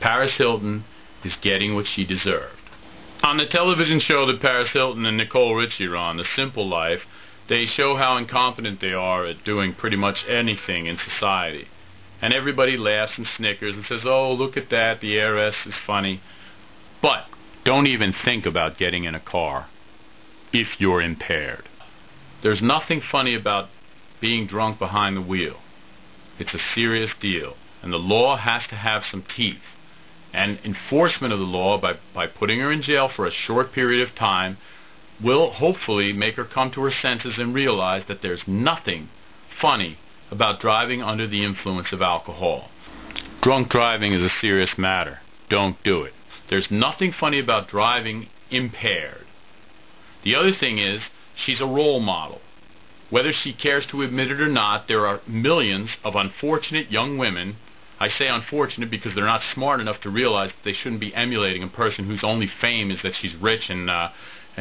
Paris Hilton is getting what she deserved. On the television show that Paris Hilton and Nicole Richie are on, The Simple Life, they show how incompetent they are at doing pretty much anything in society. And everybody laughs and snickers and says, oh, look at that, the heiress is funny. But don't even think about getting in a car if you're impaired. There's nothing funny about being drunk behind the wheel. It's a serious deal. And the law has to have some teeth. And enforcement of the law, by putting her in jail for a short period of time, will hopefully make her come to her senses and realize that there's nothing funny about driving under the influence of alcohol. Drunk driving is a serious matter. Don't do it. There's nothing funny about driving impaired. The other thing is, she's a role model. Whether she cares to admit it or not, there are millions of unfortunate young women. I say unfortunate because they're not smart enough to realize that they shouldn't be emulating a person whose only fame is that she's rich and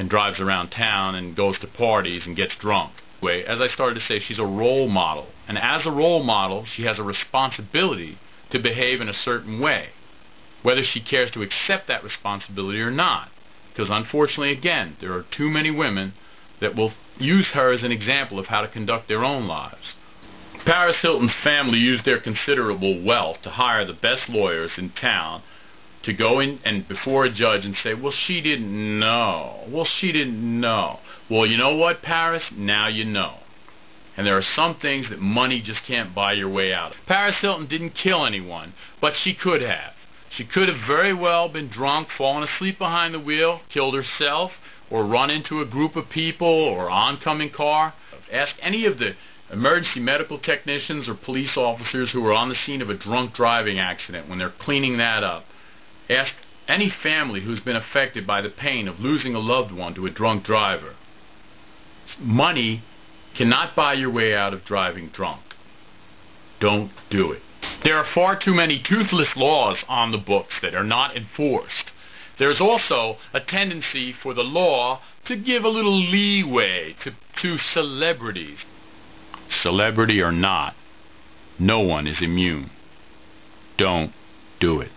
drives around town and goes to parties and gets drunk. As I started to say, she's a role model. And as a role model, she has a responsibility to behave in a certain way, whether she cares to accept that responsibility or not. Because unfortunately, again, there are too many women that will use her as an example of how to conduct their own lives. Paris Hilton's family used their considerable wealth to hire the best lawyers in town to go in and before a judge and say, well, she didn't know. Well, she didn't know. Well, you know what, Paris? Now you know. And there are some things that money just can't buy your way out of. Paris Hilton didn't kill anyone, but she could have. She could have very well been drunk, fallen asleep behind the wheel, killed herself, or run into a group of people or oncoming car. Ask any of the emergency medical technicians or police officers who are on the scene of a drunk driving accident when they're cleaning that up. Ask any family who's been affected by the pain of losing a loved one to a drunk driver. Money cannot buy your way out of driving drunk. Don't do it. There are far too many toothless laws on the books that are not enforced. There's also a tendency for the law to give a little leeway to celebrities. Celebrity or not, no one is immune. Don't do it.